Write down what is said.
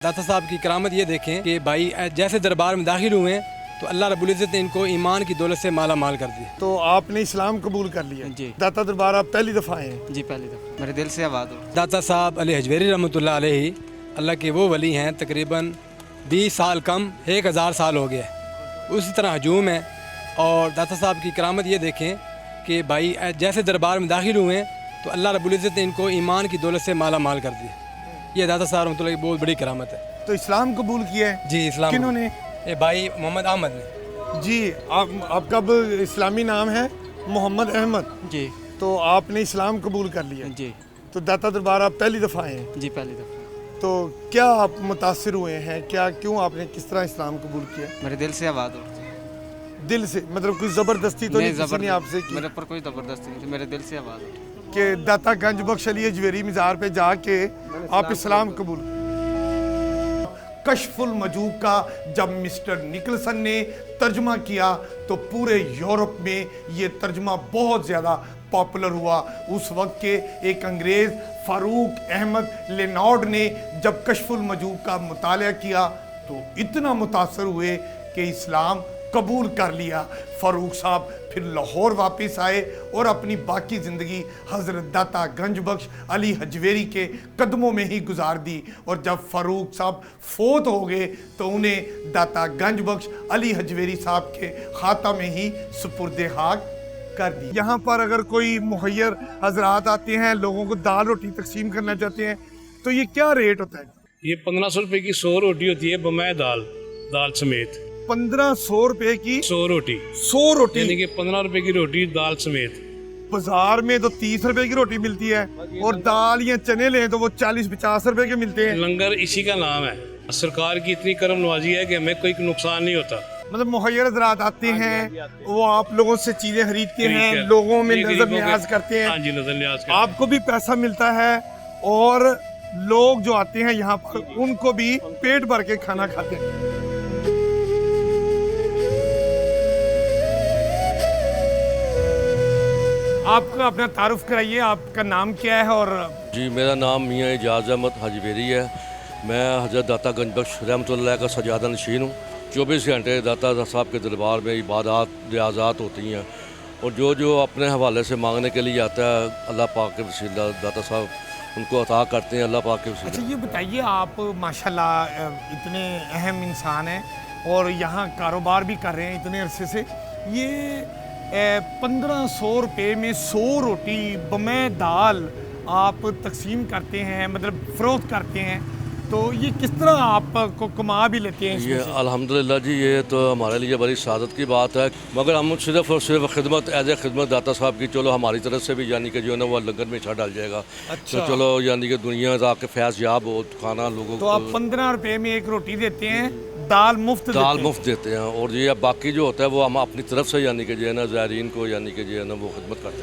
दाता साहब की करामत ये देखें कि भाई जैसे दरबार में दाखिल हुए तो अल्लाह रब्बुल इज़्ज़त ने इनको ईमान की दौलत से माला माल कर दिया। तो आपने इस्लाम कबूल कर लिया? जी। दाता दरबार आप पहली दफ़ा आए हैं? जी पहली दफ़ा मेरे दिल से आवाज़ हो। दाता साहब अली हजवेरी रहमतुल्लाह अलैहि अल्लाह के वो वली हैं, तकरीबन 20 साल कम 1000 साल हो गया। उसी तरह हजूम है। और दाता साहब की करामत ये देखें कि भाई जैसे दरबार में दाखिल हुए तो अल्लाह रब्बुल इज़्ज़त ने इनको ईमान की दौलत से माला माल कर दिया। ये दाता साहब रहमतुल्लाह की बहुत बड़ी करामत है। तो इस्लाम कबूल किया है? जी इस्लाम। किन्होंने? ये भाई मोहम्मद अहमद ने। जी। आपका अब इस्लामी नाम है मोहम्मद अहमद? जी। तो आपने इस्लाम कबूल कर लिया? जी। तो दाता दरबार आप पहली दफ़ा आए हैं? जी पहली दफ़ा। तो क्या आप मुतासिर हुए हैं? क्या क्यों आपने किस तरह इस्लाम कबूल किया? मेरे दिल से आवाज़ हो। दिल से? मतलब कोई ज़बरदस्ती तो नहीं किसी ने आपसे की? मेरे ऊपर कोई ज़बरदस्ती नहीं थी, मेरे दिल से आवाज़ हो कि दाता गंज बख्श अली अजवेरी मज़ार पे जाके आप इस्लाम कबूल। कशफुल मजूब का जब मिस्टर निकलसन ने तर्जमा किया तो पूरे यूरोप में ये तर्जमा बहुत ज़्यादा पॉपुलर हुआ। उस वक्त के एक अंग्रेज़ फारूक अहमद लेनॉर्ड ने जब कशफुल मजूब का मुताला किया तो इतना मुतासर हुए कि इस्लाम कबूल कर लिया। फ़ारूक साहब फिर लाहौर वापस आए और अपनी बाकी ज़िंदगी हज़रत दाता गंज बख्श अली हजवेरी के कदमों में ही गुजार दी। और जब फ़ारूक साहब फोत हो गए तो उन्हें दाता गंज बख्श अली हजवेरी साहब के खाता में ही सुपुर्द खाक कर दी। यहाँ पर अगर कोई मुहैयर हजरात आते हैं, लोगों को दाल रोटी तकसीम करना चाहते हैं, तो ये क्या रेट होता है? ये 1500 रुपए की 100 रोटी होती है, बमै दाल समेत। 1500 रुपए की 100 रोटी, 100 रोटी? यानी कि 15 रुपए की रोटी दाल समेत। बाजार में तो 30 रुपए की रोटी मिलती है और दाल या चने लें तो वो 40-50 रुपए के मिलते हैं। लंगर इसी का नाम है। सरकार की इतनी करम नवाजी है कि हमें कोई नुकसान नहीं होता। मतलब मुहैयर हज़रात आते हैं, वो आप लोगों से चीजें खरीदते हैं, लोगों में नजर न्याज करते हैं। हाँ जी, नजर न्याज करते आपको भी पैसा मिलता है और लोग जो आते हैं यहाँ पर उनको भी पेट भर के खाना खाते हैं। आपका अपना तारुफ कराइए, आपका नाम क्या है? और जी, मेरा नाम मियाँ एजाज अहमद हजवेरी है। मैं हज़रत दाता गंज बख्श रहमतुल्लाह का सजादा नशीन हूँ। 24 घंटे दाता साहब के दरबार में इबादत रियाज़ात होती हैं और जो अपने हवाले से मांगने के लिए आता है अल्लाह पाक के वसीला दाता साहब उनको अता करते हैं अल्लाह पाक के वसीला। अच्छा, ये बताइए, आप माशाल्लाह इतने अहम इंसान हैं और यहाँ कारोबार भी कर रहे हैं इतने अरसे से। ये 1500 रुपये में 100 रोटी बमै दाल आप तकसीम करते हैं, मतलब फ़रोख्त करते हैं, तो ये किस तरह आपको कमा भी लेते हैं? ये अल्हम्दुलिल्लाह जी, ये तो हमारे लिए बड़ी सादत की बात है। मगर हम सिर्फ और सिर्फ खिदमत एज ए खिदमत दाता साहब की, चलो हमारी तरफ से भी यानी कि जो है ना वो लंगर में छा डाल जाएगा। अच्छा। तो चलो यानी कि दुनिया जाके फैज़ याब हो खाना लोगों तो को। आप 15 रुपये में एक रोटी देते हैं, दाल मुफ्त देते हैं और ये बाकी जो होता है वो हम अपनी तरफ से यानी कि जो है ना ज़ायरीन को यानी कि जो है ना वो खिदमत करते हैं।